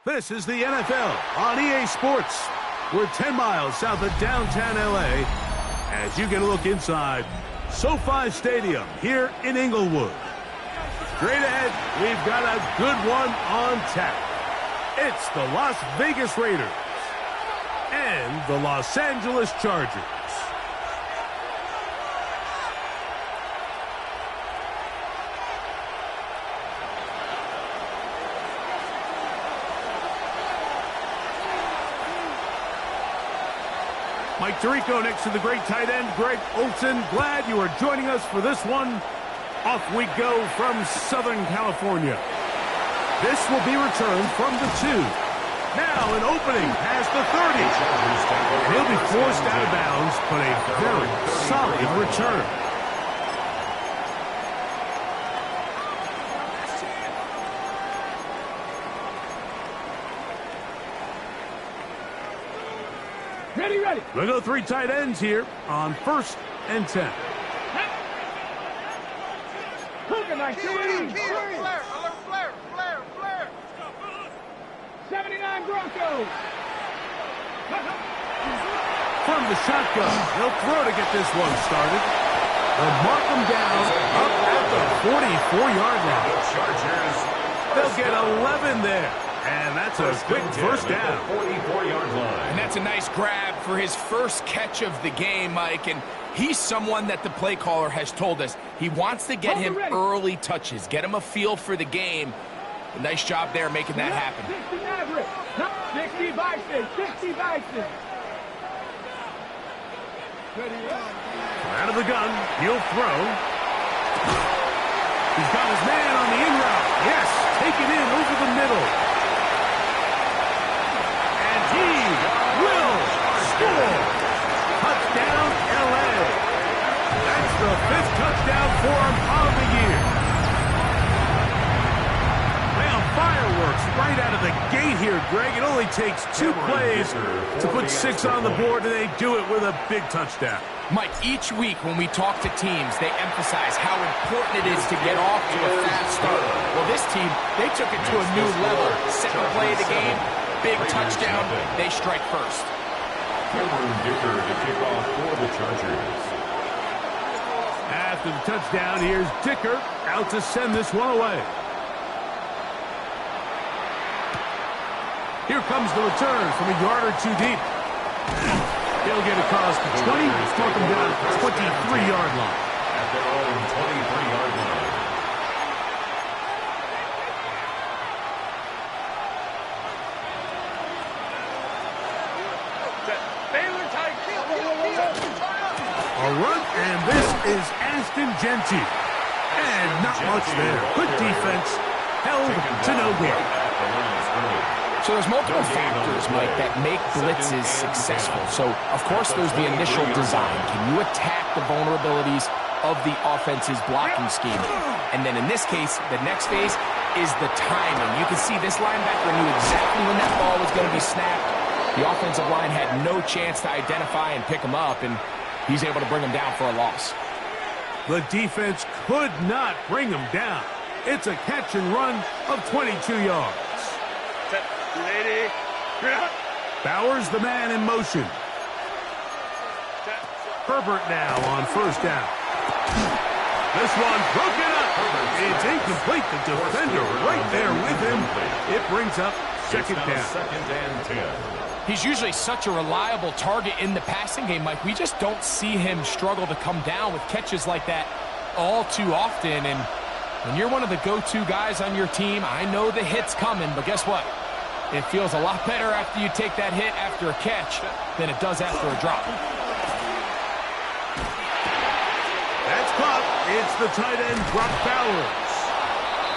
This is the NFL on EA Sports. We're 10 miles south of downtown LA as you get a look inside SoFi Stadium here in Inglewood. Straight ahead, we've got a good one on tap. It's the Las Vegas Raiders and the Los Angeles Chargers. Mike Tirico next to the great tight end, Greg Olsen. Glad you are joining us for this one. Off we go from Southern California. This will be returned from the 2. Now an opening past the 30. And he'll be forced out of bounds, but a very solid return. Ready. We'll go 3 tight ends here on 1st and 10. Flare. 79 Broncos. From the shotgun, he'll throw to get this one started. They'll mark him down up at the 44-yard line. They'll get 11 there. And that's a quick first down. 44-yard line. And that's a nice grab for his first catch of the game, Mike. And he's someone that the play caller has told us he wants to get him early touches, get him a feel for the game. A nice job there making that happen. 60 Bison. Out of the gun, he'll throw. He's got his man on the in route. Yes, take it in over the middle. And he will score. Touchdown, LA. That's the 5th touchdown for him of the year. Well, fireworks right out of the gate here, Greg. It only takes 2 plays to put 6 on the board, and they do it with a big touchdown. Mike, each week when we talk to teams, they emphasize how important it is to get off to a fast start. Well, this team, they took it to a new level. Second play of the game, big touchdown, they strike first. Cameron Dicker to kick off for the Chargers. After the touchdown, here's Dicker out to send this one away. Here comes the return from a yard or 2 deep. He'll get across the 20, mark him down at the 23-yard line. At their own 23-yard line. A run, and this is Ashton Genty. And not much there. Good defense, held to no gain. So there's multiple factors, Mike, that make blitzes successful. So, of course, there's the initial design. Can you attack the vulnerabilities of the offense's blocking scheme? And then in this case, the next phase is the timing. You can see this linebacker knew exactly when that ball was going to be snapped. The offensive line had no chance to identify and pick him up, and he's able to bring him down for a loss. The defense could not bring him down. It's a catch and run of 22 yards. Bowers the man in motion. Herbert now on first down. This one broken up. It's incomplete. The defender right there with him. It brings up second down. 2nd and 10. He's usually such a reliable target in the passing game, Mike. We just don't see him struggle to come down with catches like that all too often. And when you're one of the go-to guys on your team, I know the hit's coming, but guess what? It feels a lot better after you take that hit after a catch than it does after a drop. That's caught. It's the tight end, Brock Bowers.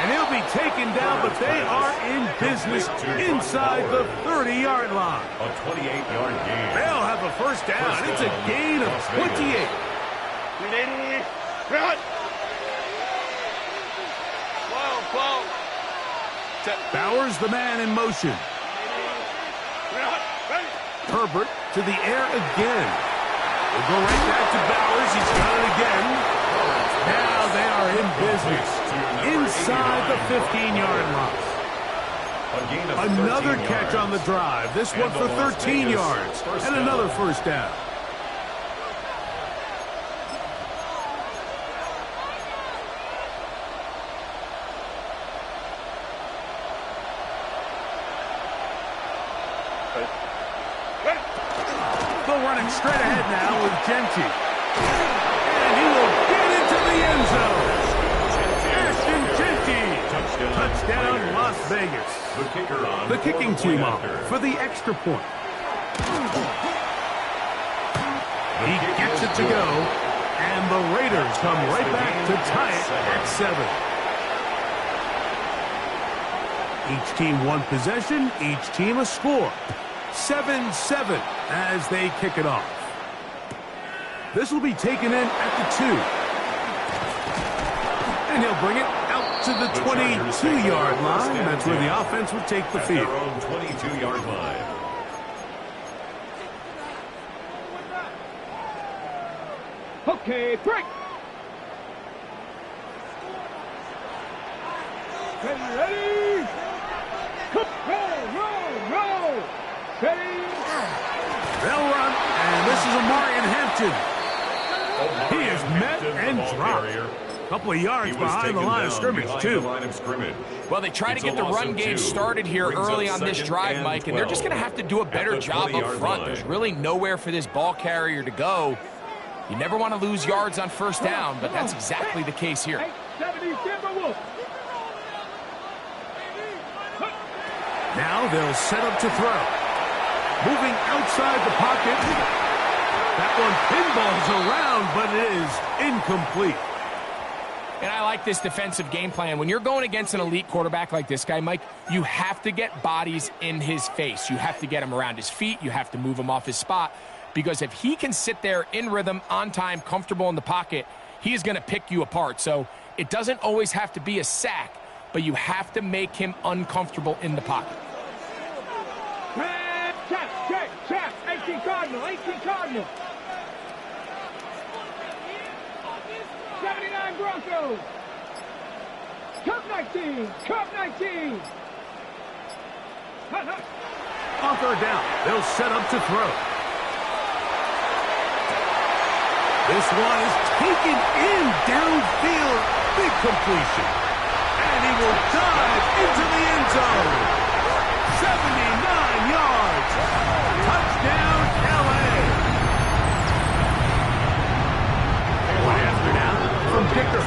And he'll be taken down, but they are in business inside the 30-yard line. A 28-yard gain. They'll have a first down. It's a gain of 28. Ready, run. Bowers, the man in motion. Herbert to the air again. We'll go right back to Bowers. He's got it again. Now they are in business inside the 15-yard line. Another catch on the drive. This one for 13 yards. And another first down. Running straight ahead now with Genty. And he will get into the end zone. Ashton Genty. Touchdown Las Vegas. The kicking team off for the extra point. He gets it to go. And the Raiders come right back to tie it at 7. Each team one possession, each team a score. 7-7 as they kick it off. This will be taken in at the 2. And he'll bring it out to the 22-yard line. That's where the offense will take the field. Their own 22-yard line. Okay, break. Ready. Roll. Ready. They'll run, and this is Omarion Hampton. He is met and dropped. A couple of yards behind the line of scrimmage, too. Well, they try to get the run game started here early on this drive, Mike, and they're just going to have to do a better job up front. There's really nowhere for this ball carrier to go. You never want to lose yards on first down, but that's exactly the case here. Now they'll set up to throw. Moving outside the pocket. That one pinballs around, but it is incomplete. And I like this defensive game plan. When you're going against an elite quarterback like this guy, Mike, you have to get bodies in his face. You have to get him around his feet. You have to move him off his spot. Because if he can sit there in rhythm, on time, comfortable in the pocket, he is going to pick you apart. So it doesn't always have to be a sack, but you have to make him uncomfortable in the pocket. Check. 18 Cardinal. 79 Broncos. Cup 19. On third down, they'll set up to throw. This one is taken in downfield. Big completion. And he will dive into the end zone. 79 yards. Touchdown, L.A. One after now from Dicker.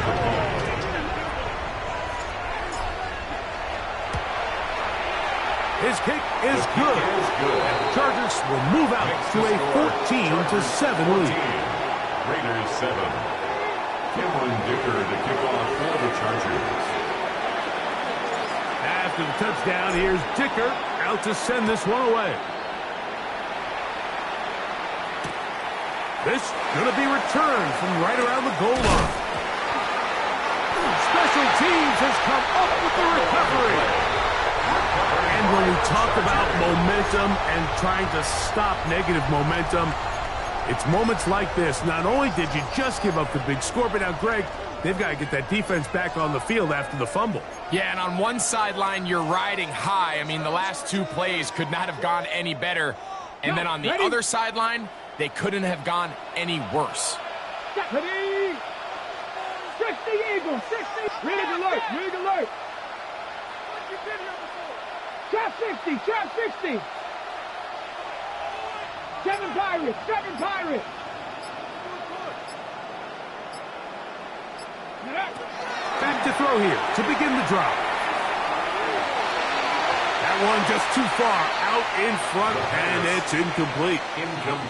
His kick is good. And the Chargers will move out to a 14-7 lead. Raiders 7. Cameron Dicker to kick off for the Chargers. After the touchdown, here's Dicker out to send this one away. This going to be returned from right around the goal line. Special teams has come up with the recovery. And when we talk about momentum and trying to stop negative momentum, it's moments like this. Not only did you just give up the big score, but now, Greg, they've got to get that defense back on the field after the fumble. Yeah, and on one sideline, you're riding high. I mean, the last two plays could not have gone any better. And then on the other sideline, they couldn't have gone any worse. Ready. 60 Eagles. 60. Rig alert. Trap 60. 7 Pirates. Back to throw here to begin the drive. Now That one just too far out in front, and it's incomplete.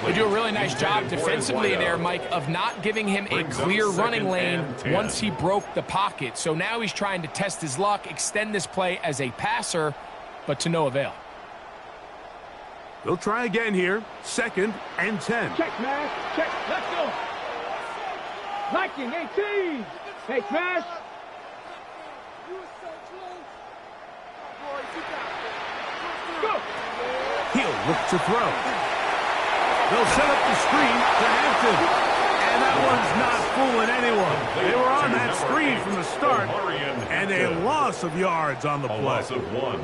They do a really nice job defensively there, Mike, of not giving him a clear running lane once he broke the pocket. So now he's trying to test his luck, extend this play as a passer, but to no avail. They'll try again here. 2nd and 10. Check, man. Check. Let's go. Liking 18. Hey, smash. Go. He'll look to throw. They'll set up the screen to Hampton. And that one's not fooling anyone. They were on that screen from the start, and a loss of yards on the play. A loss of 1.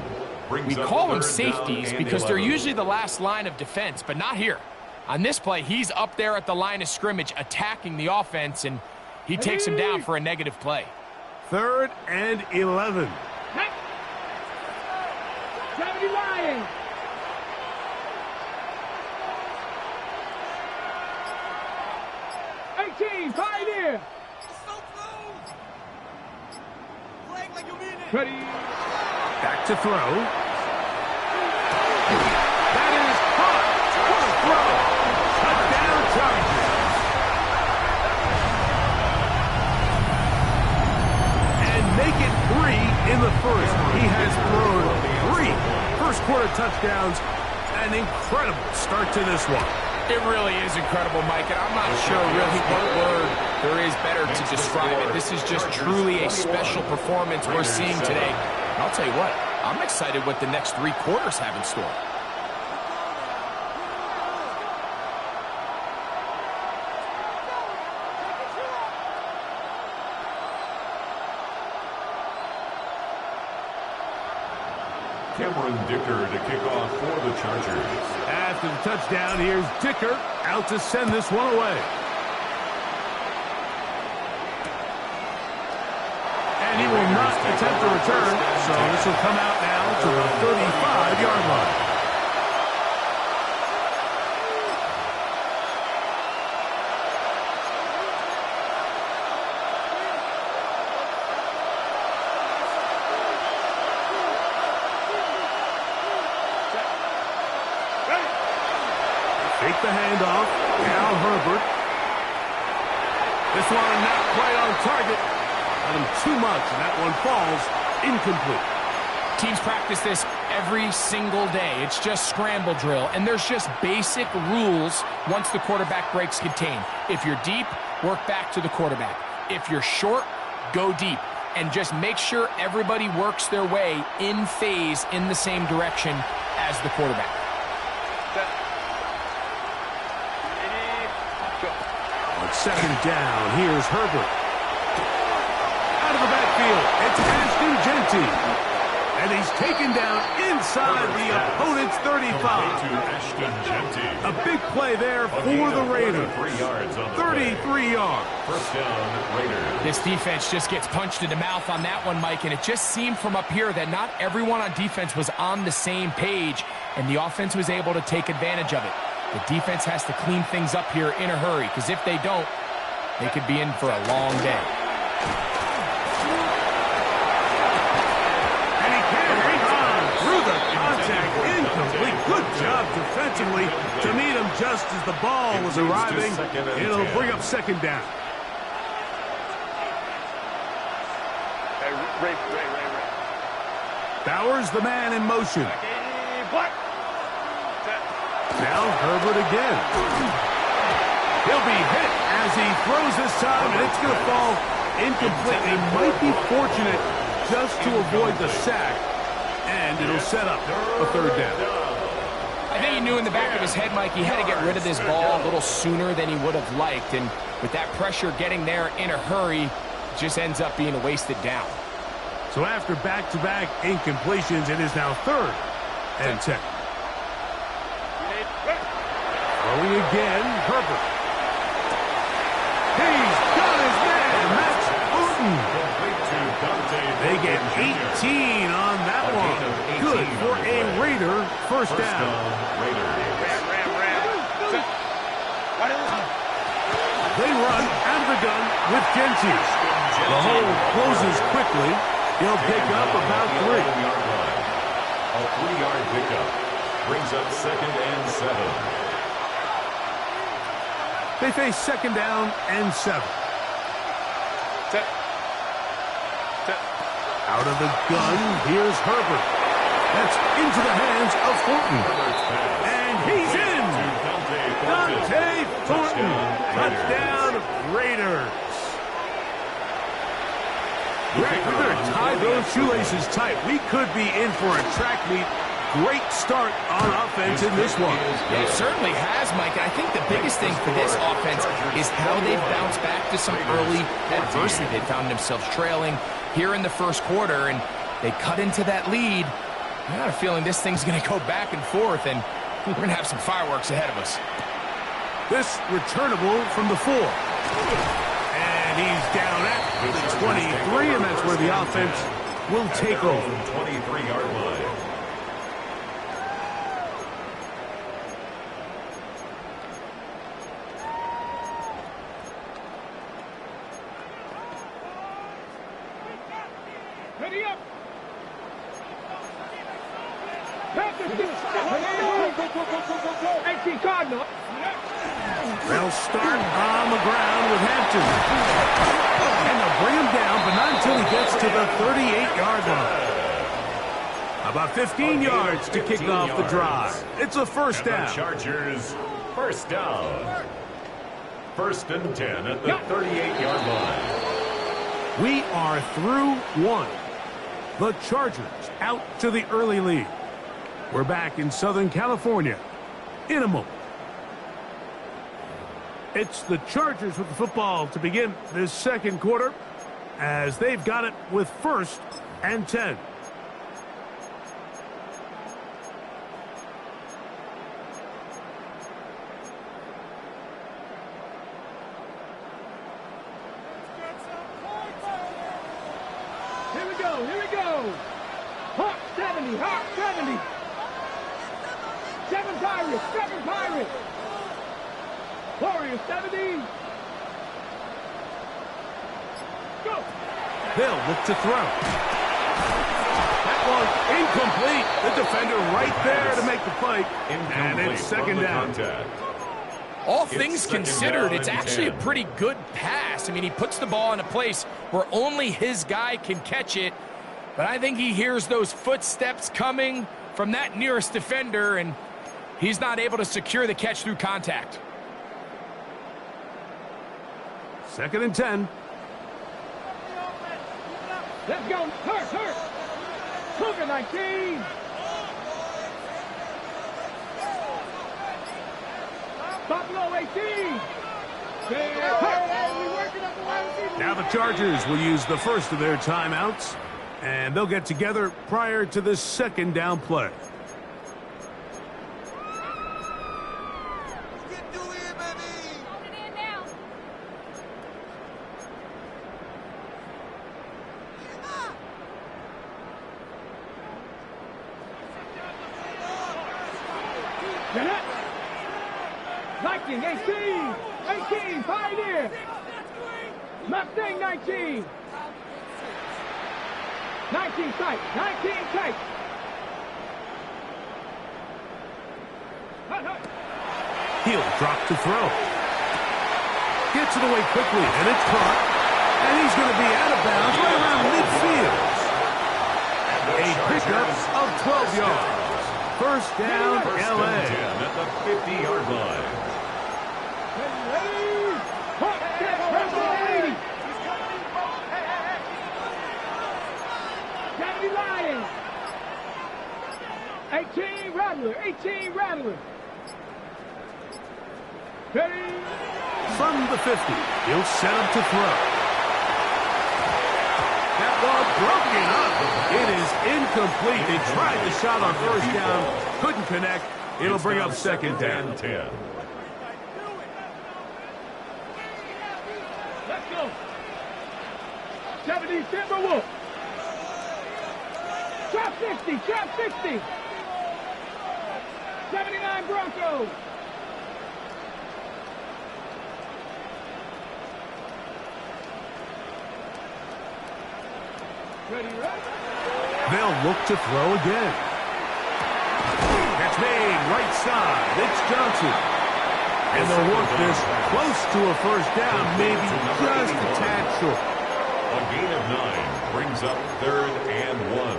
We call them safeties because they're usually the last line of defense, but not here. On this play, he's up there at the line of scrimmage attacking the offense, and he takes him down for a negative play. 3rd and 11. 70 Lions. Pioneer. Ready. Back to throw. That is caught. What a throw. Touchdown Chargers. And make it 3 in the first. He has thrown 3 first-quarter touchdowns. An incredible start to this one. It really is incredible, Mike, and I'm not sure really what word there is better to describe it. This is just truly a special performance we're seeing today. And I'll tell you what, I'm excited what the next 3 quarters have in store. Cameron Dicker to kick off for the Chargers. After the touchdown, here's Dicker out to send this one away. And he will not attempt to return, so this will come out now to the 35-yard line. Take the handoff. Now Herbert. This one not quite on target. Got him too much, and that one falls incomplete. Teams practice this every single day. It's just scramble drill, and there's just basic rules once the quarterback breaks contain. If you're deep, work back to the quarterback. If you're short, go deep. And just make sure everybody works their way in phase in the same direction as the quarterback. On 2nd down, here's Herbert. Out of the backfield, it's Ashton Genty. And he's taken down inside the opponent's 35. A big play there for the Raiders. 33 yards. First down, Raiders. This defense just gets punched in the mouth on that one, Mike, and it just seemed from up here that not everyone on defense was on the same page, and the offense was able to take advantage of it. The defense has to clean things up here in a hurry, because if they don't, they could be in for a long day. And he carries on through the contact. Incomplete. Good job defensively to meet him just as the ball was arriving. It'll bring up 2nd down. Ray. Bowers, the man in motion. Now Herbert again. He'll be hit as he throws this time, and it's going to fall incomplete. They might be fortunate just to avoid the sack, and it'll set up a 3rd down. I think he knew in the back of his head, Mike, he had to get rid of this ball a little sooner than he would have liked, and with that pressure getting there in a hurry, it just ends up being a wasted down. So after back-to-back incompletions, it is now 3rd and 10. Throwing again, Herbert. He's got his man, Max Booten. They get 18 on that one. Good for a Raider first down. They run out of the gun with Genty. The hole closes quickly. He'll pick up about 3. A A 3-yard pickup. Brings up 2nd and 7. They face 2nd down and 7. Set. Out of the gun, here's Herbert. That's into the hands of Thornton. And he's in! Dante Thornton. Touchdown, Raiders. Better tie those shoelaces tight. We could be in for a track meet. Great start on offense in this one. It certainly has, Mike. And I think the biggest thing for this offense is how they've bounced back to some early adversity. They found themselves trailing here in the first quarter, and they cut into that lead. I got a feeling this thing's going to go back and forth, and we're going to have some fireworks ahead of us. This returnable from the 4. And he's down at the 23, and that's where the offense will take over. 23-yard line. Ready up. Cardinal. They'll start on the ground with Hampton. And they'll bring him down, but not until he gets to the 38-yard line. About 15 yards to kick off the drive. It's a first down. Chargers, first down. 1st and 10 at the 38-yard line. We are through 1. The Chargers out to the early lead. We're back in Southern California in a moment. It's the Chargers with the football to begin this second quarter as they've got it with 1st and 10. Here we go. Hawk 70, Hawk 70. 7 Pirates. Warriors 70. Go. They'll look to throw. That one incomplete. The defender right there to make the play. And it's 2nd down. All things considered, it's actually a pretty good pass. I mean, he puts the ball in a place where only his guy can catch it. But I think he hears those footsteps coming from that nearest defender, and he's not able to secure the catch through contact. 2nd and 10. Let's go. Hurt. Cougar 19. Buffalo 18. Now the Chargers will use the first of their timeouts, and they'll get together prior to this 2nd down play. Viking 18, Pioneer. Mustang 19. 19 tight. He'll drop to throw. Gets it away quickly, and it's caught. And he's going to be out of bounds right around midfield. A pickup of 12 yards. First down, L.A. At the 50-yard line. Lions. 18 Rattler. Ready. From the 50, he'll set up to throw. That ball broken up. It is incomplete. They tried the shot on first down. Couldn't connect. It'll bring up 2nd down. 10. Let's go. 70 Timberwolves. Trap 60. 79 Broncos. Ready. They'll look to throw again. catch made, right side. It's Johnson. And they'll work this close to a first down, maybe just a tad short. A gain of 9 brings up 3rd and 1.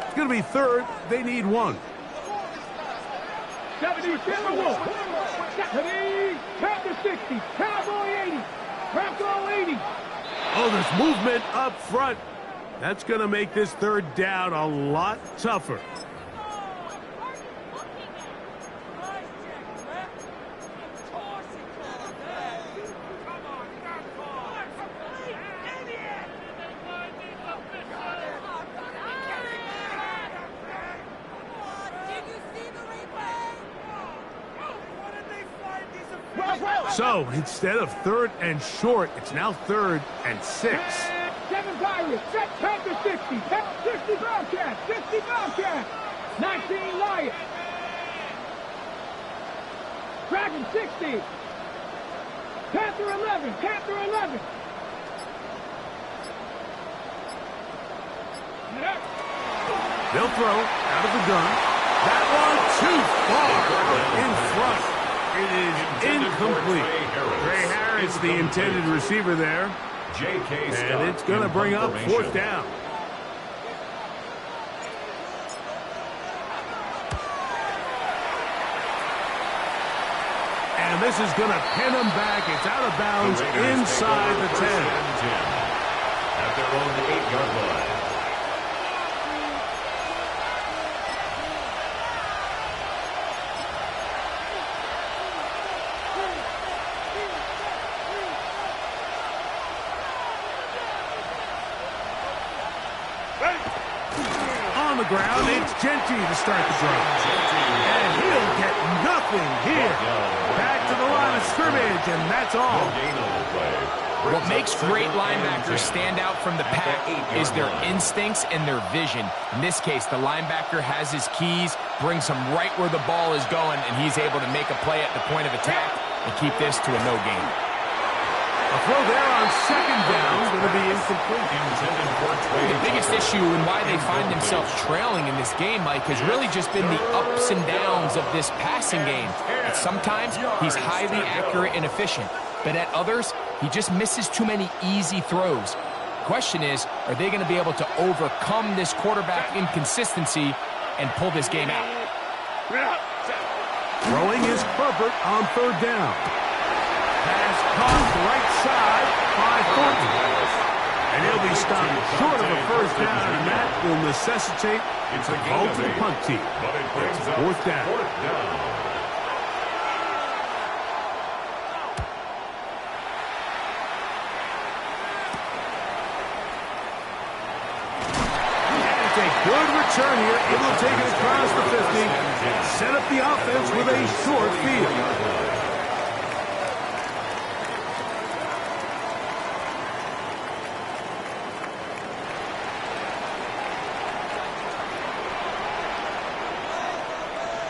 It's going to be 3rd. They need 1. 70, Timberwolf. 70, Panther 60, Cowboy 80, Bronco 80. Oh, there's movement up front. That's going to make this 3rd down a lot tougher. So, instead of 3rd and short, it's now 3rd and 6. 7 Pirates, set Panther 60, 60 Bobcats, 60 Bobcats, 19 Lions. Dragon 60, Panther 11, Panther 11. They'll throw out of the gun. That one too far in front. It is incomplete. Trey Harris, the intended receiver there. And it's going to bring up 4th down. And this is going to pin them back. It's out of bounds inside the 10. At their own 8-yard line. On the ground, it's Genty to start the drive. And he'll get nothing here. Back to the line of scrimmage, and that's all. What makes great linebackers stand out from the pack is their instincts and their vision. In this case, the linebacker has his keys, brings him right where the ball is going, and he's able to make a play at the point of attack and keep this to a no gain. A throw there on 2nd down, going to be incomplete. The biggest issue and why they find themselves trailing in this game, Mike, has really just been the ups and downs of this passing game. And sometimes he's highly accurate and efficient, but at others, he just misses too many easy throws. The question is, are they going to be able to overcome this quarterback inconsistency and pull this game out? Throwing is Herbert on 3rd down. Pass caught right side by Thornton. And he'll be stopped short of a first down, and that will necessitate a call to the punt team. It's 4th down. And it's a good return here. Able to take it across the 50. Set up the offense with a short field.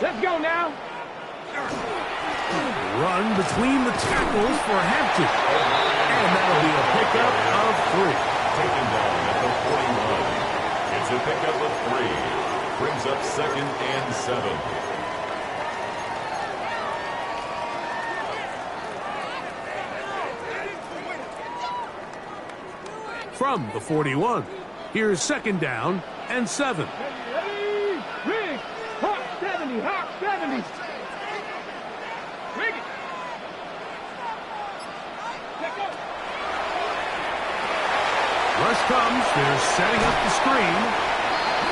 Let's go now. Run between the tackles for Hampton. And that'll be a pickup of 3. Taken down at the 41. It's a pickup of 3. Brings up 2nd and 7. From the 41, here's 2nd down and 7. Rig, Hawk 70, Hawk 70. Rig it. Let go. Rush comes. They're setting up the screen.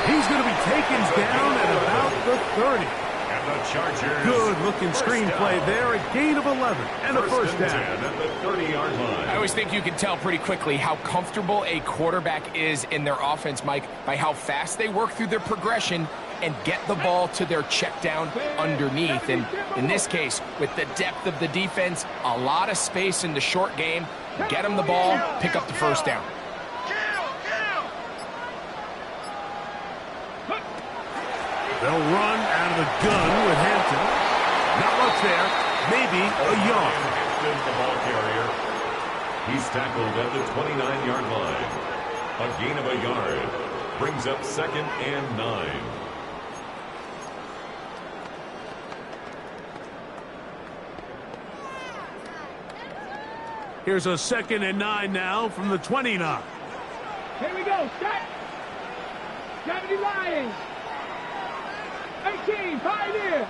He's going to be taken down at about the 30. And the Chargers. Good-looking screenplay there. A gain of 11 and a first down. At the 30-yard line. I always think you can tell pretty quickly how comfortable a quarterback is in their offense, Mike, by how fast they work through their progression and get the ball to their check down underneath. And in this case, with the depth of the defense, a lot of space in the short game, get them the ball, pick up the first down. They'll run out of the gun with Hampton. Not much there. Maybe a yard. Austin, the ball carrier. He's tackled at the 29-yard line. A gain of a yard. Brings up 2nd and 9. Here's a 2nd and 9 now from the 29. Here we go. Set. 70 Lions. 18 Pioneer.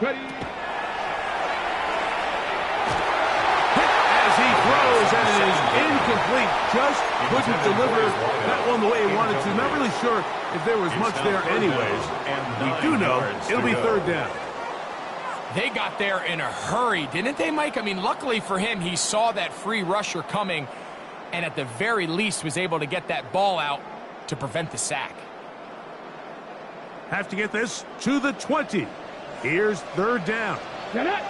Ready. As he throws, and it is incomplete. Just couldn't deliver that one the way he wanted to. Not really sure if there was much there anyways. We do know it'll be 3rd down. They got there in a hurry, didn't they, Mike? I mean, luckily for him, he saw that free rusher coming and at the very least was able to get that ball out to prevent the sack. Have to get this to the 20. Here's 3rd down. Get it.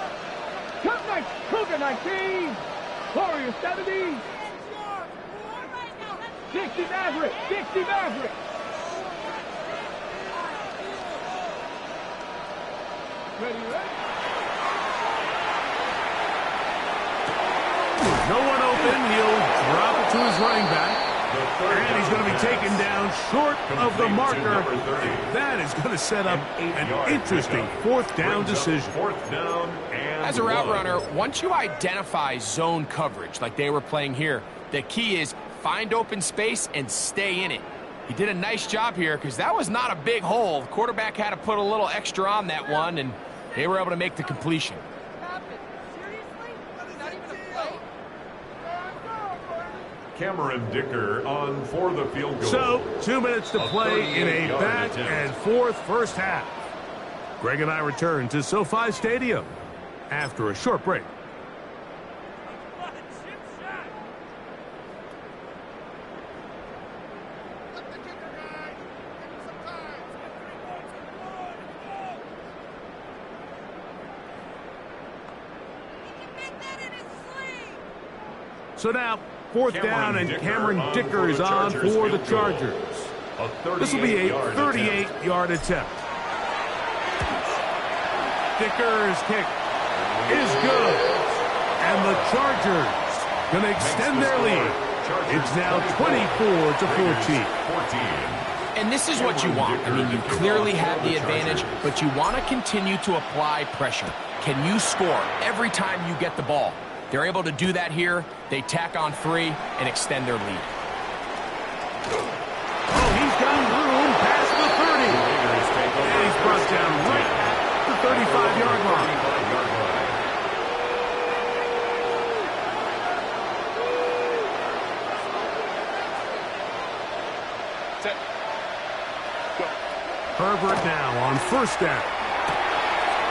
Cougar 19. Warrior 70. 60 Maverick. 60 Maverick. Ready. No one open. He'll drop it to his running back. And he's going to be taken down short of the marker. That is going to set up an interesting 4th down decision. 4th down and As a route runner, once you identify zone coverage like they were playing here, the key is find open space and stay in it. He did a nice job here because that was not a big hole. The quarterback had to put a little extra on that one, and they were able to make the completion. Cameron Dicker on for the field goal. So, 2 minutes to play in a back and forth first half. Greg and I return to SoFi Stadium after a short break. So now, 4th down, and Cameron Dicker is on for the Chargers. This will be a 38-yard attempt. Dicker's kick is good. And the Chargers going to extend their lead. It's now 24-14. And this is what you want. I mean, you clearly have the advantage, but you want to continue to apply pressure. Can you score every time you get the ball? They're able to do that here. They tack on 3 and extend their lead. Oh, he's got room past the 30. And he's brought down right at the 35-yard line. Set. Go. Herbert now on 1st down.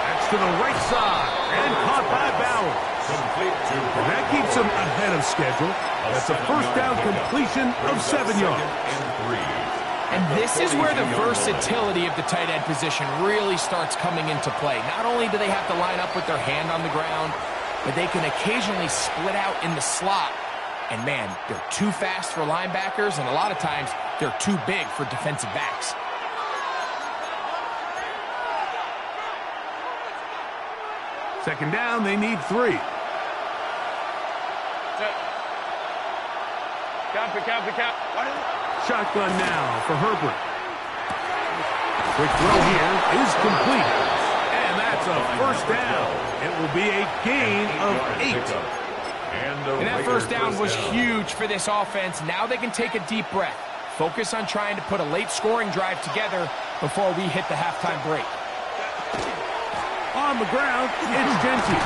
That's to the right side and caught by Bauer. And that keeps him ahead of schedule. That's a 1st down completion of 7 yards. And this is where the versatility of the tight end position really starts coming into play. Not only do they have to line up with their hand on the ground, but they can occasionally split out in the slot. And man, they're too fast for linebackers, and a lot of times they're too big for defensive backs. Second down, they need 3. Count. Shotgun now for Herbert. Quick throw here is complete. And that's a 1st down. It will be a gain of 8. And that 1st down was huge for this offense. Now they can take a deep breath. Focus on trying to put a late scoring drive together before we hit the halftime break. On the ground, it's Genty.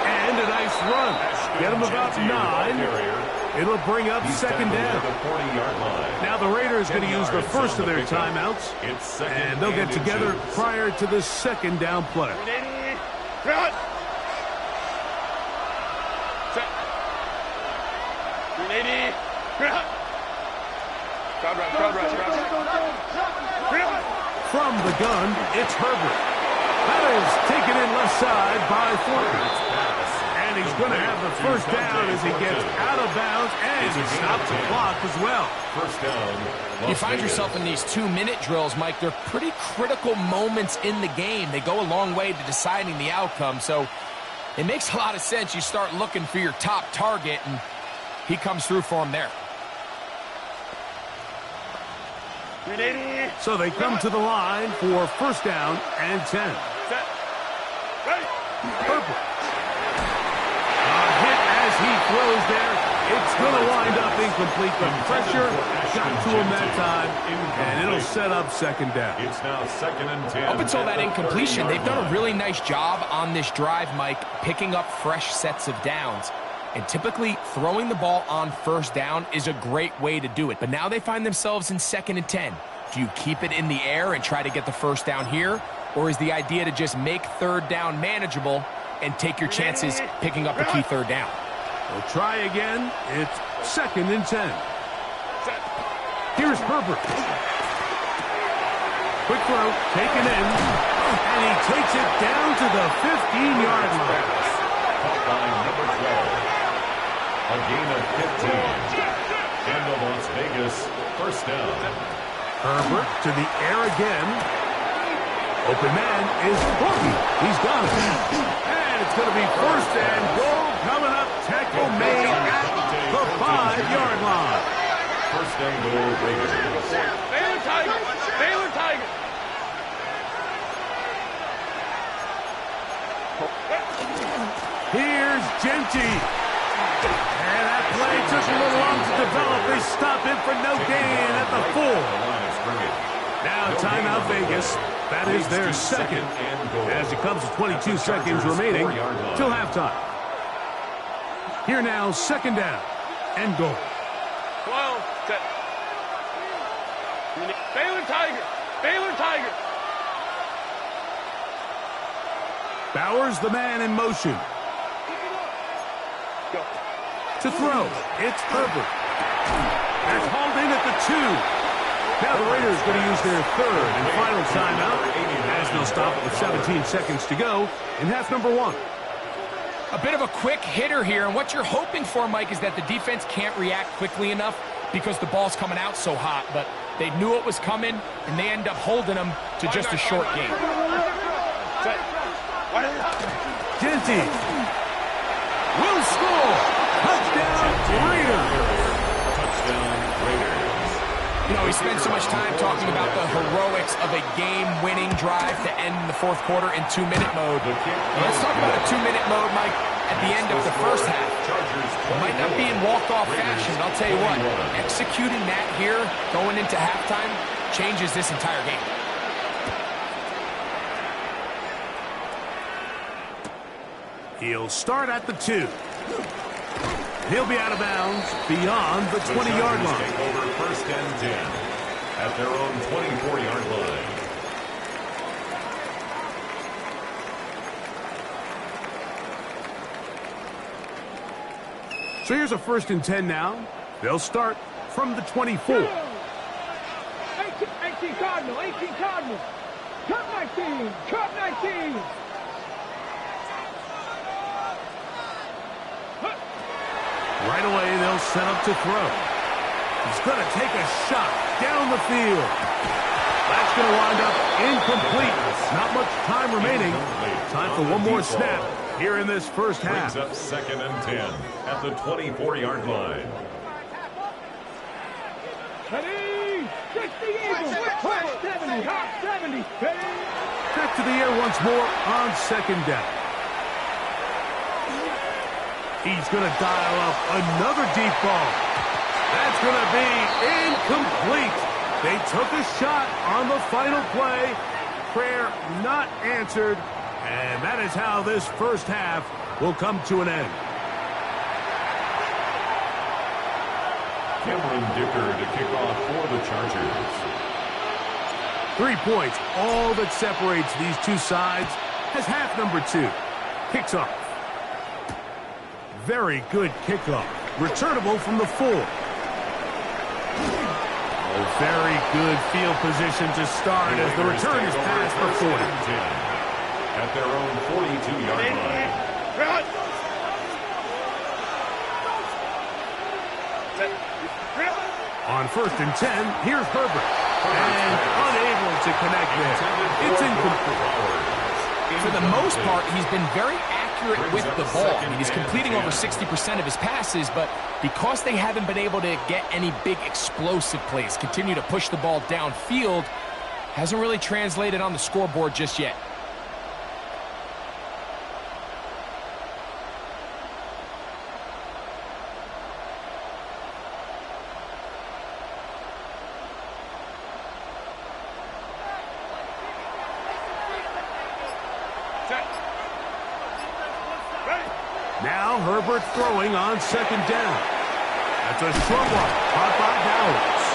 And a nice run. Get him about 9. It'll bring up 2nd down. Now the Raiders going to use the first of their timeouts. And they'll get together prior to the 2nd down play. From the gun, it's Herbert. That is taken in left side by Thornton. And he's going to have the first down as he gets out of bounds, and he stops the clock as well. First down. You find yourself in these 2-minute drills, Mike. They're pretty critical moments in the game. They go a long way to deciding the outcome, so it makes a lot of sense. You start looking for your top target, and he comes through for him there. So they come to the line for first down and 10. Purple. A hit as he throws there. It's going to wind up incomplete. The pressure got to him that time, and it'll set up second down. It's now 2nd and 10. Up until that incompletion, they've done a really nice job on this drive, Mike, picking up fresh sets of downs. And typically, throwing the ball on first down is a great way to do it. But now they find themselves in 2nd and 10. Do you keep it in the air and try to get the first down here? Or is the idea to just make third down manageable and take your chances picking up a key third down? We'll try again. It's 2nd and 10. Here's Herbert. Quick throw, taken in, and he takes it down to the 15-yard line. Caught by number 12. A gain of 15. And the Las Vegas first down. Herbert to the air again. Open man is Boogie. He's got it. And it's going to be first and goal coming up. Tackle made at the 5-yard line. First and goal, Raiders. Baylor Tigers! Baylor Tigers! Here's Genty. And that play took a little long to develop. They stop it for no gain at the 4. Now timeout Vegas. That is their second. As it comes to 22 seconds remaining till halftime. Here now, second down and goal. 12, set. Baylor Tigers! Baylor Tigers! Bowers, the man in motion. To throw, it's Herbert. That's hauled in at the 2. Now the Raiders going to use their third and final timeout as they'll stop it with 17 seconds to go in half number 1. A bit of a quick hitter here, and what you're hoping for, Mike, is that the defense can't react quickly enough because the ball's coming out so hot, but they knew it was coming, and they end up holding them to just a short game. Genty will score. Touchdown, Raiders. Touchdown, Raiders. You know, we spend so much time talking about the heroics of a game-winning drive to end the fourth quarter in 2-minute mode. Now, let's talk about a 2-minute mode, Mike, at the end of the first half. It might not be in walk-off fashion, but I'll tell you what, executing that here, going into halftime, changes this entire game. He'll start at the 2. He'll be out of bounds beyond the 20-yard line. Take over first and 10 at their own 24-yard line. So here's a first and 10 now. They'll start from the 24. 18 Cardinal, 18 Cardinal. Cut 19, cut 19. Right away, they'll set up to throw. He's going to take a shot down the field. That's going to wind up incomplete. Not much time remaining. Time for one more snap here in this first half. Brings up 2nd and 10 at the 24-yard line. 60 Eagles, 70, hot 70. Back to the air once more on second down. He's going to dial up another deep ball. That's going to be incomplete. They took a shot on the final play. Prayer not answered. And that is how this first half will come to an end. Cameron Dicker to kick off for the Chargers. 3 points, all that separates these two sides, as half number 2 kicks off. Very good kickoff. Returnable from the 4. Oh, very good field position to start as the return is past the 40. At their own 42-yard line. On 1st and 10, here's Herbert. And unable to connect there. It's incomplete. For the most part, he's been very accurate with the ball. I mean, he's completing over 60% of his passes, but because they haven't been able to get any big explosive plays, continue to push the ball downfield, hasn't really translated on the scoreboard just yet. Now Herbert throwing on 2nd down. That's a short one, caught by Dowers.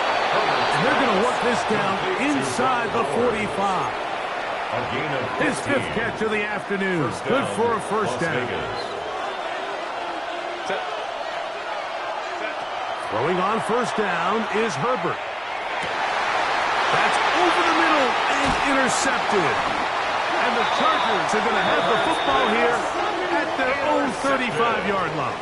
And they're going to work this down inside the 45. His 5th catch of the afternoon. Good for a first down. Throwing on 1st down is Herbert. That's over the middle and intercepted. And the Chargers are going to have the football here at their own 35-yard line.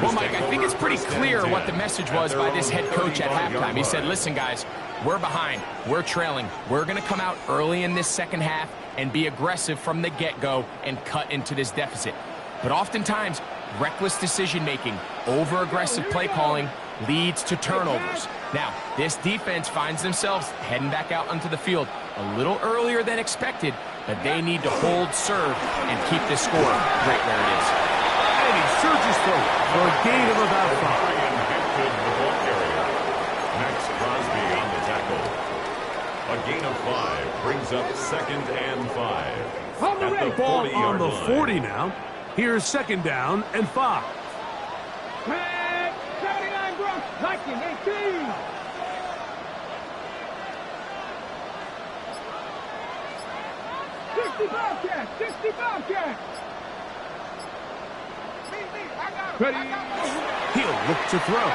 Well, Mike, I think it's pretty clear what the message was by this head coach at halftime. He said, listen, guys, we're behind. We're trailing. We're going to come out early in this second half and be aggressive from the get-go and cut into this deficit. But oftentimes, reckless decision-making, over-aggressive play calling leads to turnovers. Now, this defense finds themselves heading back out onto the field a little earlier than expected, but they need to hold serve and keep this score right where it is. And he surges forward for a gain of about 5. Max Crosby on the tackle. A gain of 5 brings up 2nd and 5. At the ball on the 40 now. Here's 2nd down and 5. 79 Bronx, 1918. Bobcat, 60 Bobcat. Ready. He'll look to throw.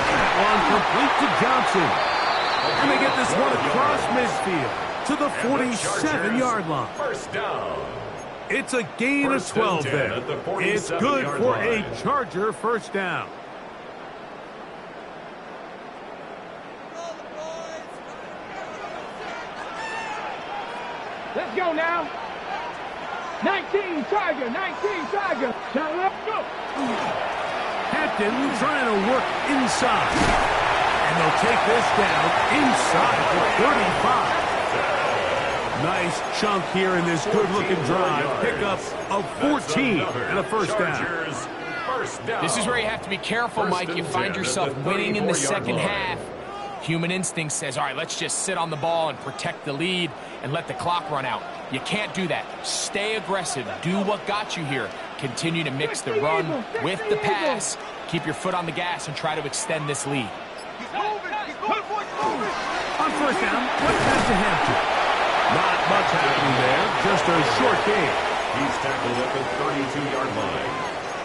That one complete to Johnson. And they get this one across midfield to the 47-yard line. First down. It's a gain of 12 there. It's good for a Charger first down. Let's go now. 19 Charger, 19 Charger. Let's go. Hampton trying to work inside. And they'll take this down inside the 35. Nice chunk here in this good-looking drive. Pickup of 14 and a first down. This is where you have to be careful, Mike. You find yourself winning in the second half. Human instinct says, all right, let's just sit on the ball and protect the lead and let the clock run out. You can't do that. Stay aggressive. Do what got you here. Continue to mix the run with the pass. Keep your foot on the gas and try to extend this lead. On first down, what's that to Hampton? Not much happening there. Just a short gain. He's tackled at the 32-yard line.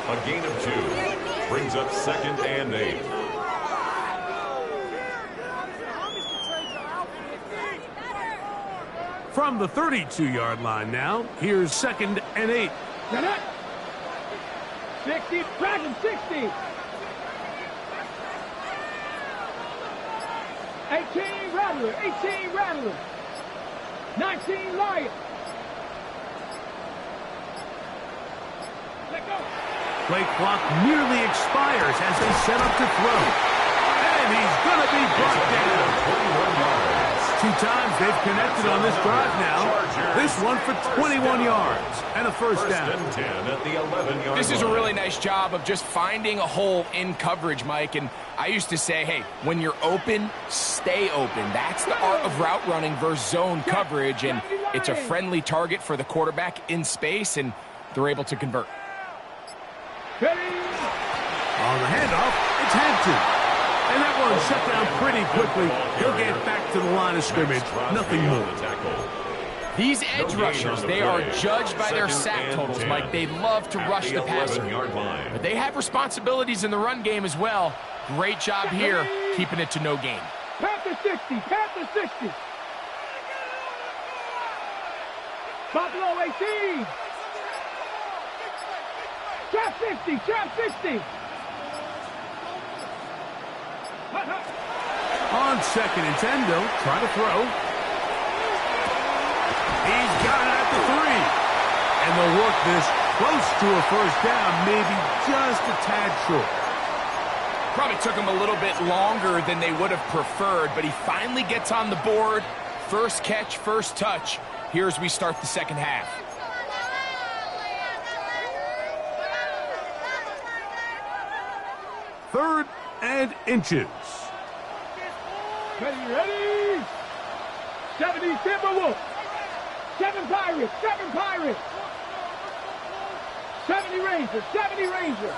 A gain of 2 brings up 2nd and 8. From the 32-yard line now, here's 2nd and 8. 60, Dragon 60. 18 Rattler, 18 Rattler. 19 Lion. Let go. Play clock nearly expires as they set up to throw. And he's going to be brought down. 21 yards. 2 times they've connected on this drive now. This one for 21 yards and a first down. And 10 at the 11-yard line. This is a really nice job of just finding a hole in coverage, Mike. And I used to say, hey, when you're open, stay open. That's the art of route running versus zone coverage. And it's a friendly target for the quarterback in space, and they're able to convert. On the handoff, it's Hampton. And that one shut down pretty quickly. He'll get back to the line of scrimmage. Nothing more. These edge rushers, they are judged by their sack totals, Mike. They love to rush the passer. But they have responsibilities in the run game as well. Great job here, keeping it to no gain. Panther 60, Panther 60. Buffalo 18. Trap 60, Trap 60. On 2nd and 10, they'll try to throw. He's got it at the 3. And they'll work this close to a first down, maybe just a tad short. Probably took him a little bit longer than they would have preferred, but he finally gets on the board. First catch, first touch. Here as we start the second half. 3rd and inches. Ready? 70 Timberwolves. 7 Pirates. 7 Pirates. 70 Rangers. 70 Rangers.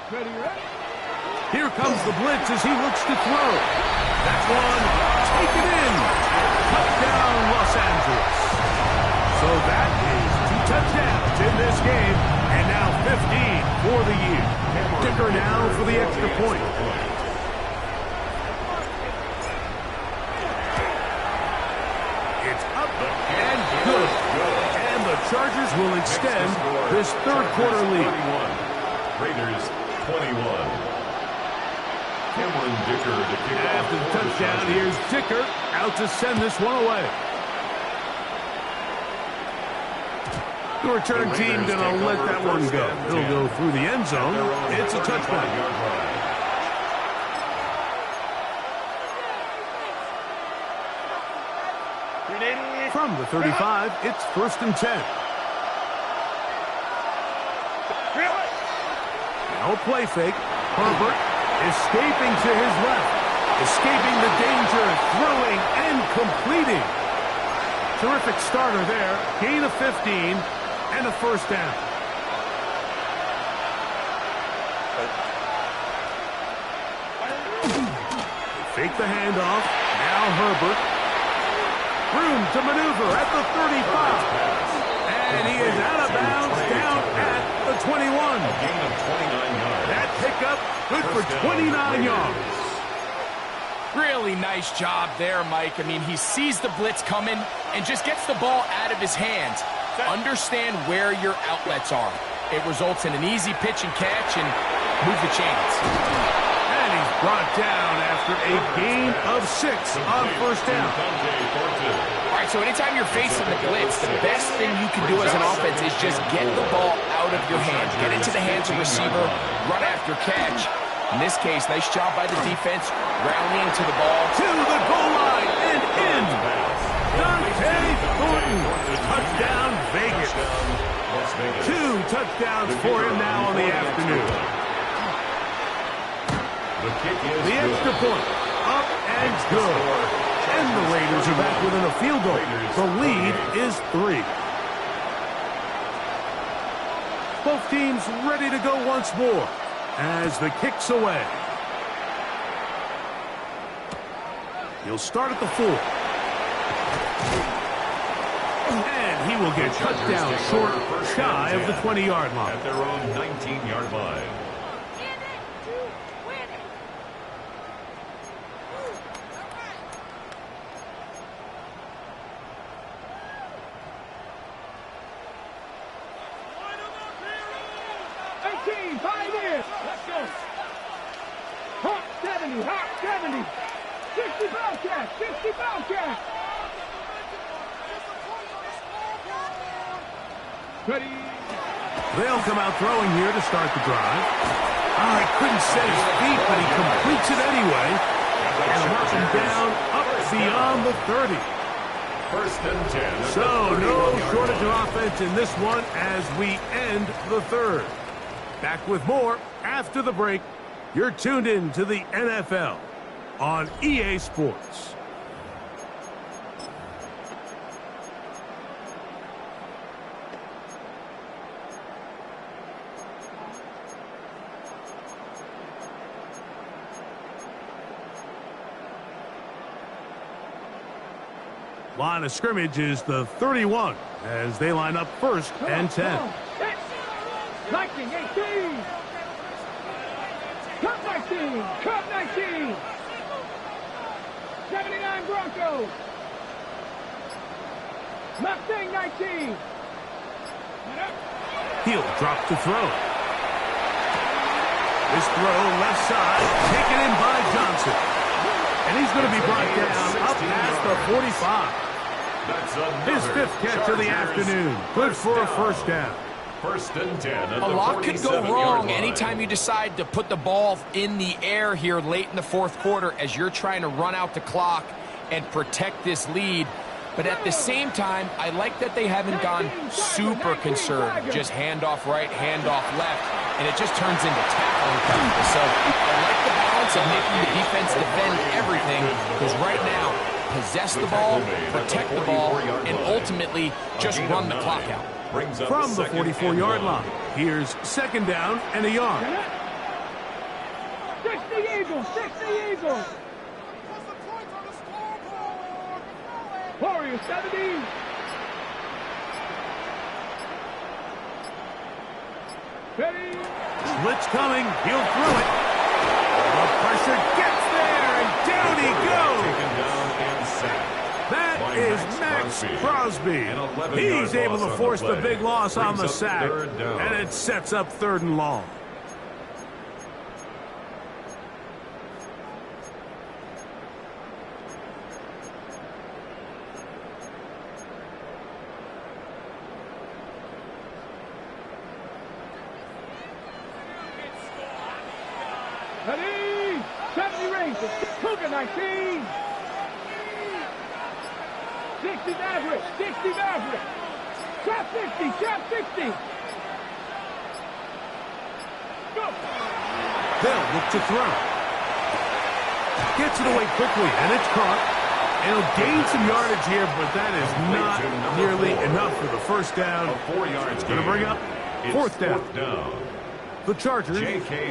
Ready? Here comes the blitz as he looks to throw. That's one. Taken in. Touchdown, Los Angeles. So that is 2 touchdowns in this game, and now 15 for the year. Dicker now for the extra point. It's up and good. And the Chargers will extend this 3rd quarter lead. Raiders 21. Cameron Dicker to kick off. After the touchdown, here's Dicker out to send this one away. The return team gonna let that one go. It'll go through the end zone. It's a touchdown. From the 35, it's 1st and 10. No play fake. Herbert escaping to his left. Escaping the danger, throwing and completing. Terrific starter there. Gain of 15 and a first down. Fake the handoff. Now Herbert. Room to maneuver at the 35. And he is out of bounds down at the 21. Gain of 29 yards. That pickup good for 29 yards. Really nice job there, Mike. I mean, he sees the blitz coming and just gets the ball out of his hands. Understand where your outlets are. It results in an easy pitch and catch and move the chains. And he's brought down after a gain of 6 on first down. All right, so anytime you're facing the blitz, the best thing you can do as an offense is just get the ball out of your hands. Get into the hands of the receiver, run after catch. In this case, nice job by the defense, rallying to the ball. To the goal line and in. Dante Thornton. Touchdown, Vegas. 2 touchdowns for him now on the afternoon. The extra point, up and good. And the Raiders are back within a field goal. The lead is 3. Both teams ready to go once more as the kick's away. He'll start at the 4. And he will get cut down short, shy of the 20-yard line. At their own 19-yard line. 18, Pioneers. Let's go. Hot 70, hot 70. 60 Bobcats, 60 Bobcats. Ready. They'll come out throwing here to start the drive. I couldn't set his feet, but he completes it anyway. And marks him down up beyond the 30. 1st and 10. So no shortage of offense in this one as we end the 3rd. Back with more after the break. You're tuned in to the NFL on EA Sports. Line of scrimmage is the 31 as they line up 1st and 10. 19, 18. Cut 19, cut 19. 79 Broncos. Mustang 19. He'll drop to throw. This throw left side, taken in by Johnson. And he's going to be brought down up past the 45. His 5th catch of the afternoon. Good for a first down. First and 10. A lot could go wrong anytime you decide to put the ball in the air here late in the 4th quarter as you're trying to run out the clock and protect this lead. But at the same time, I like that they haven't gone super conservative. Just handoff right, handoff left, and it just turns into tackling practice. So I like the balance of making the defense defend everything, because right now, possess the ball, protect the ball, and ultimately just run the clock out. From the 44-yard line, here's 2nd down and a yard. 60 Eagles, 60 Eagles. Warriors 70. Ready. Blitz coming. He'll throw it. The pressure gets there, and down he goes. Taken down and sacked. That is Max Crosby. He's able to force the big loss on the sack, and it sets up 3rd and long. Ready. 70 Rangers. Cougar 19. 60 Maverick, 60 Maverick. Trap 60, trap 60. Go. They'll look to throw. Gets it away quickly, and it's caught. And he'll gain some yardage here, but that is not nearly enough for the first down. 4 yards. Going to bring up 4th down. The Chargers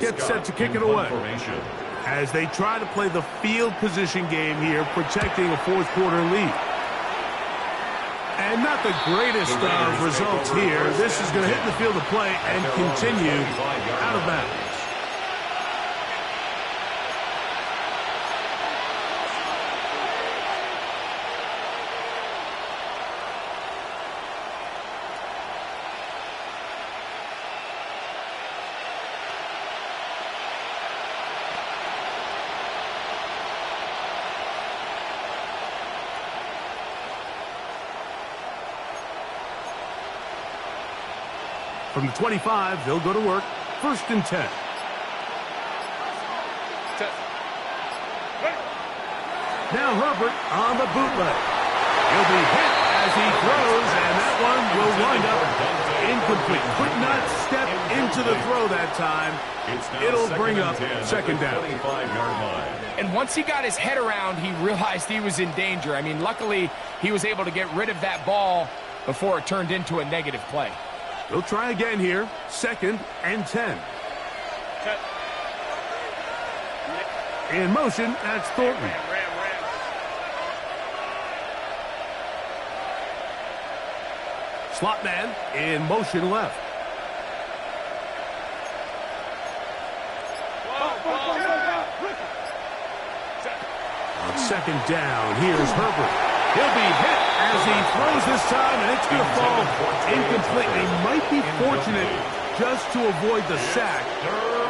get set to kick it away as they try to play the field position game here, protecting a 4th quarter lead. And not the greatest of results here. This is going to hit the field of play and continue out of bounds. From the 25, they'll go to work. 1st and 10. Now Herbert on the bootleg. He'll be hit as he throws, and that one will wind up incomplete. Could not step into the throw that time. It'll bring up 2nd down. And once he got his head around, he realized he was in danger. I mean, luckily, he was able to get rid of that ball before it turned into a negative play. They'll try again here. 2nd and 10. In motion, that's Thornton. Slot man in motion left. On 2nd down, here's Herbert. He'll be hit as he throws this time, and it's going to fall incomplete. They might be fortunate just to avoid the sack,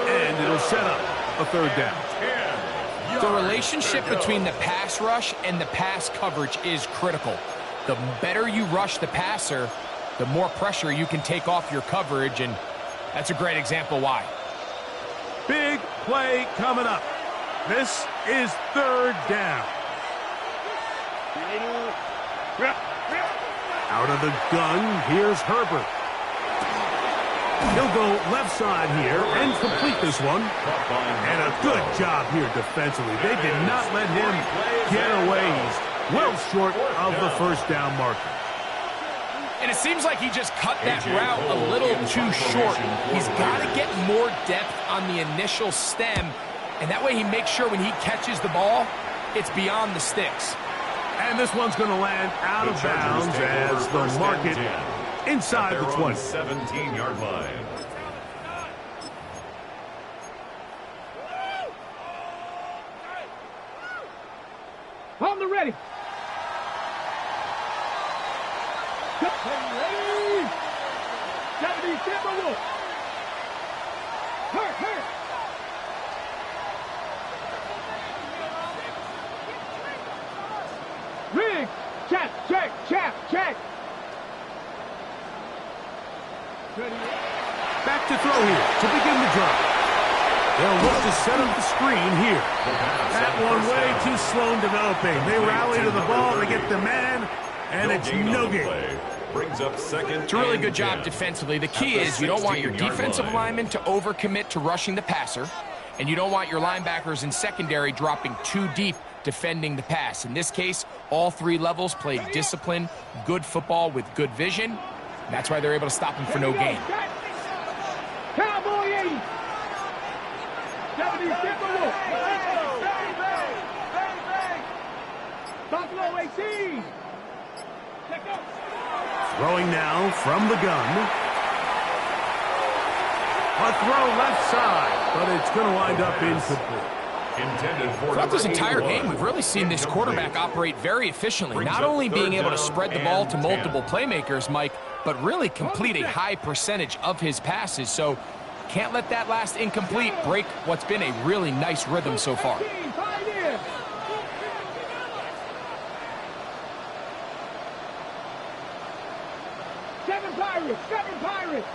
and it'll set up a 3rd down. The relationship between the pass rush and the pass coverage is critical. The better you rush the passer, the more pressure you can take off your coverage, and that's a great example why. Big play coming up. This is 3rd down. Out of the gun, here's Herbert. He'll go left side here and complete this one. And a good job here defensively. They did not let him get away. He's well short of the 1st down marker. And it seems like he just cut that route a little too short. He's got to get more depth on the initial stem, and that way he makes sure when he catches the ball, it's beyond the sticks. And this one's going to land out of bounds as the market inside the 20. 17-yard line. On the ready. Ready. 70 Timberwolves. Hurt. Check, check, check, check. Back to throw here to begin the drive. They'll look to set up the screen here. That one way too slow in developing. They rally to the ball, they get the man, and it's no gain. Brings up second. It's a really good job defensively. The key is you don't want your defensive linemen to overcommit to rushing the passer, and you don't want your linebackers in secondary dropping too deep defending the pass. In this case, all three levels played discipline, good football with good vision. And that's why they're able to stop him for no gain. Cowboy 80. 70, Timberwolf. Bang, bang, bang, bang. Buffalo 18. Check out. Throwing now from the gun. A throw left side, but it's going to wind up incomplete. Throughout this entire game, we've really seen this quarterback operate very efficiently, not only being able to spread the ball to multiple playmakers, Mike, but really complete a high percentage of his passes. So can't let that last incomplete break what's been a really nice rhythm so far. Seven Pirates, seven Pirates.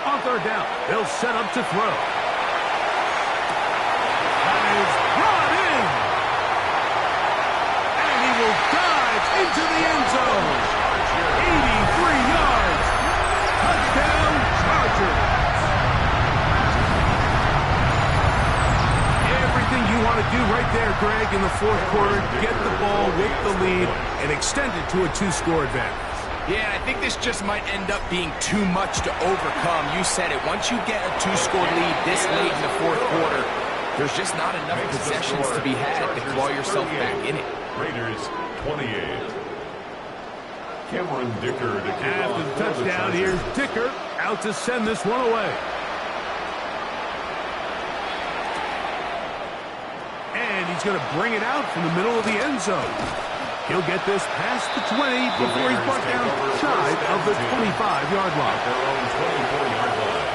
On third down, they'll set up to throw. That is brought in. And he will dive into the end zone. 83 yards. Touchdown, Chargers. Everything you want to do right there, Greg, in the fourth quarter, get the ball with the lead and extend it to a two-score advantage. Yeah, I think this just might end up being too much to overcome. You said it. Once you get a two-score lead this late in the fourth quarter, there's just not enough possessions to be had to claw yourself back in it. Raiders 28. Cameron Dicker to kick after off the touchdown. Here's Dicker out to send this one away. And he's going to bring it out from the middle of the end zone. He'll get this past the 20 before he's brought down shy of the 25-yard line. Their own 24-yard line.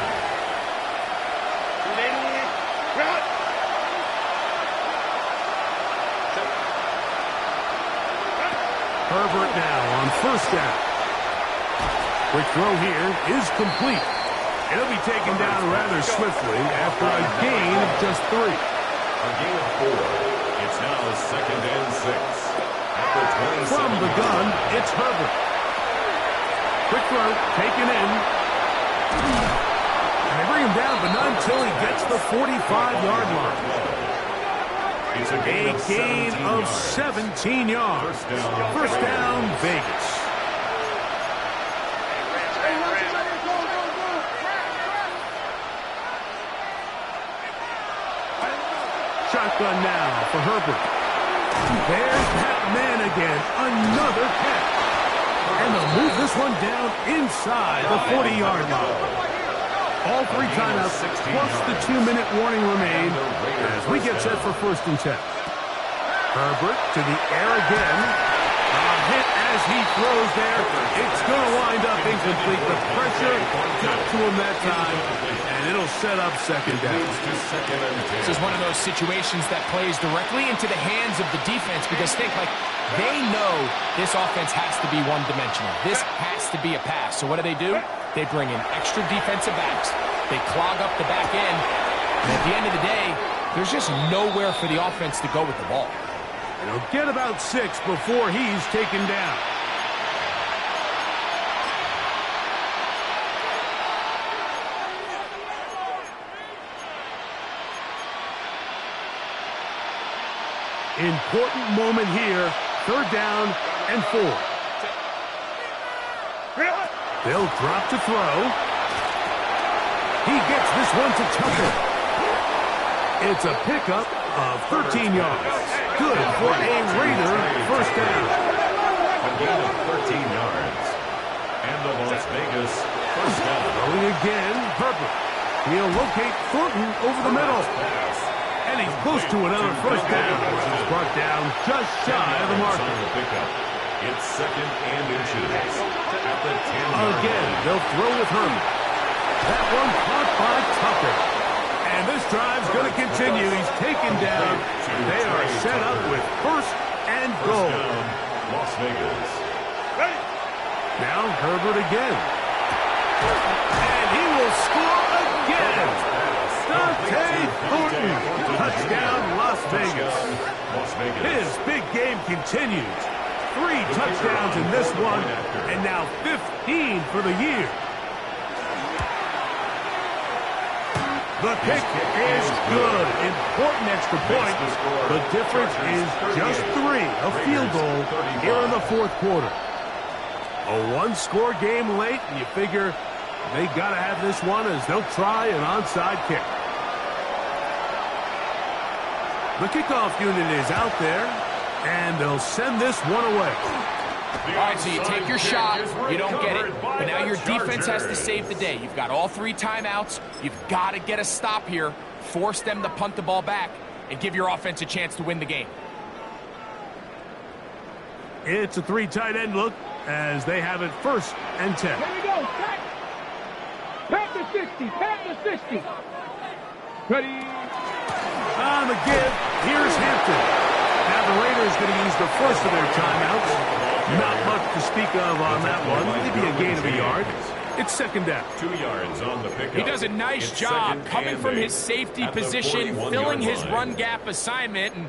Herbert now on first down. Quick throw here is complete. It'll be taken down rather swiftly after a gain of just 3. A gain of 4. It's now second and 6. From the gun, it's Herbert. Quick throw, taken in. And they bring him down, but not until he gets the 45-yard line. It's a gain of 17 yards. First down, Vegas. Shotgun now for Herbert. There's that man again. Another catch. And they'll move this one down inside the 40-yard line. All 3 timeouts plus the 2-minute warning remain as we get set for 1st and 10. Herbert to the air again. A hit as he throws there. It's going to wind up incomplete. The pressure got to him that time, and it'll set up second down. This is one of those situations that plays directly into the hands of the defense because they know this offense has to be one-dimensional. This has to be a pass. So what do? They bring in extra defensive backs. They clog up the back end. And at the end of the day, there's just nowhere for the offense to go with the ball. And he'll get about 6 before he's taken down. Important moment here. 3rd down and 4. They'll drop to throw. He gets this one to Tucker. It's a pickup of 13 yards. Good for a Raider first down. A gain of 13 yards. And the Las Vegas first down. Throwing again, Herbert. He'll locate Thornton over the middle. And he's close to another first down. He's brought down just shy of the marker. It's 2nd and inches. At the 10-yard Again, they'll throw with Herbert. That one caught by Tucker. And this drive's going to continue. He's taken down. They are set up with first and goal. Las Vegas. Now Herbert again. And he will score again. Dante Thornton. Touchdown, Las Vegas. His big game continues. 3 touchdowns in this one, and now 15 for the year. The kick is good. Important extra point. The difference is just 3. A field goal here in the fourth quarter. A one-score game late, and you figure they got to have this one as they'll try an onside kick. The kickoff unit is out there, and they'll send this one away. All right, so you take your shot, you don't get it, but now your defense has to save the day. You've got all 3 timeouts. You've got to get a stop here, force them to punt the ball back, and give your offense a chance to win the game. It's a 3 tight end look as they have it first and 10. Here we go. Pat the 60. Pat the 60. Ready. On the give, here's Hampton. Now the Raiders going to use the first of their timeouts. Not much to speak of on that one. Maybe a gain of a yard. It's second down. 2 yards on the pickup. He does a nice job coming from his safety position, filling his run gap assignment, and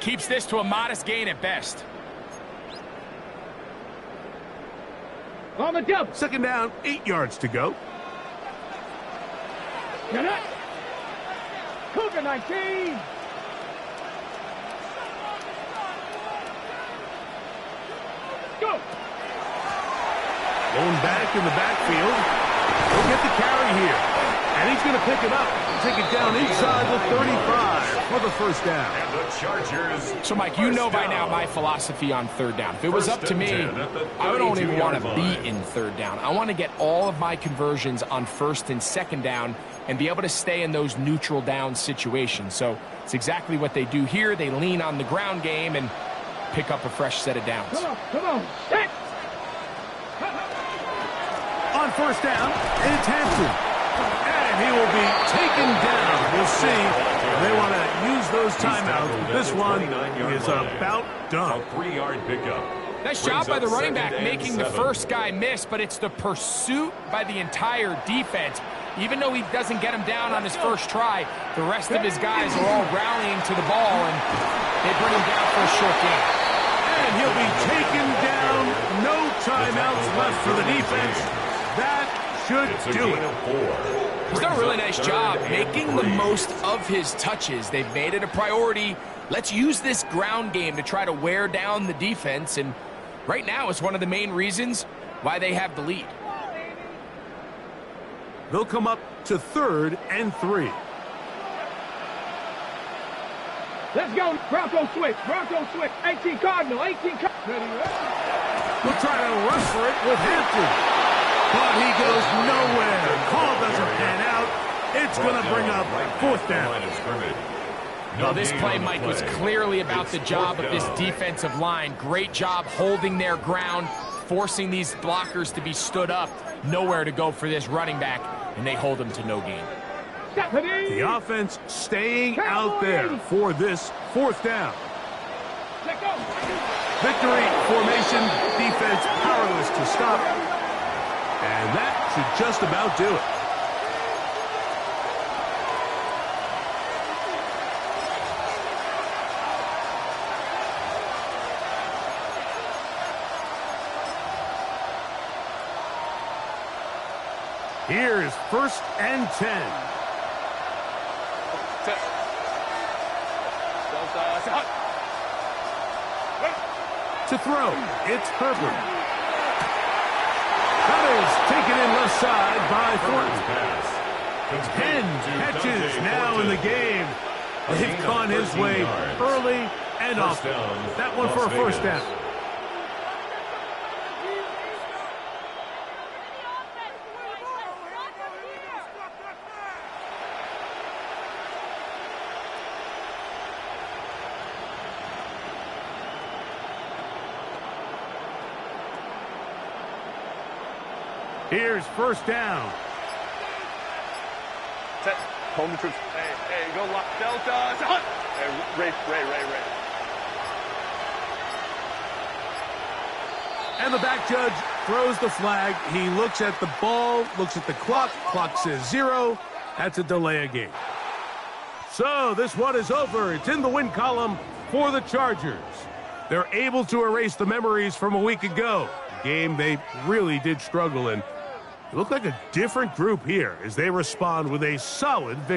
keeps this to a modest gain at best. On the jump. Second down, 8 yards to go. Get it. Cougar 19. Go. Going back in the backfield. He'll get the carry here. And he's going to pick it up. Take it down inside the 35 for the first down. And the Chargers. So, Mike, you know by now my philosophy on third down. If it was up to me, I don't even want to be in third down. I want to get all of my conversions on first and second down and be able to stay in those neutral down situations. So it's exactly what they do here. They lean on the ground game and pick up a fresh set of downs. Come on. Set. On first down, it's Hampton. And he will be taken down. We'll see. They want to use those timeouts. This one is about done. A 3-yard pickup. Nice job by the running back making the first guy miss, but it's the pursuit by the entire defense. Even though he doesn't get him down on his first try, the rest of his guys are all rallying to the ball, and they bring him down for a short gain. And he'll be taken down. No timeouts left for the defense. That should do it. He's done a really nice job making the most of his touches. They've made it a priority. Let's use this ground game to try to wear down the defense, and right now it's one of the main reasons why they have the lead. They'll come up to 3rd and 3. Let's go. Bronco switch. Bronco switch. 18 Cardinal. 18 Cardinal. We'll try to rush for it with Hampton. But he goes nowhere. Call doesn't pan out. It's going to bring up 4th down. No, this play, Mike, was clearly about the job of this defensive line. Great job holding their ground, forcing these blockers to be stood up. Nowhere to go for this running back, and they hold him to no gain. The offense staying out there for this 4th down. Victory formation, defense powerless to stop. And that should just about do it. Here's 1st and 10. To throw, it's Herbert. That is taken in left side by Thornton. 10 catches now in the game. They've gone his way early and often. That one for a first down. Here's 1st down. Set. Home the troops. Hey, go lock. Delta. Hunt. Hey, Ray. And the back judge throws the flag. He looks at the ball, looks at the clock. Clock says 0. That's a delay of game. So this one is over. It's in the win column for the Chargers. They're able to erase the memories from a week ago. A game they really did struggle in. It looked like a different group here as they respond with a solid victory.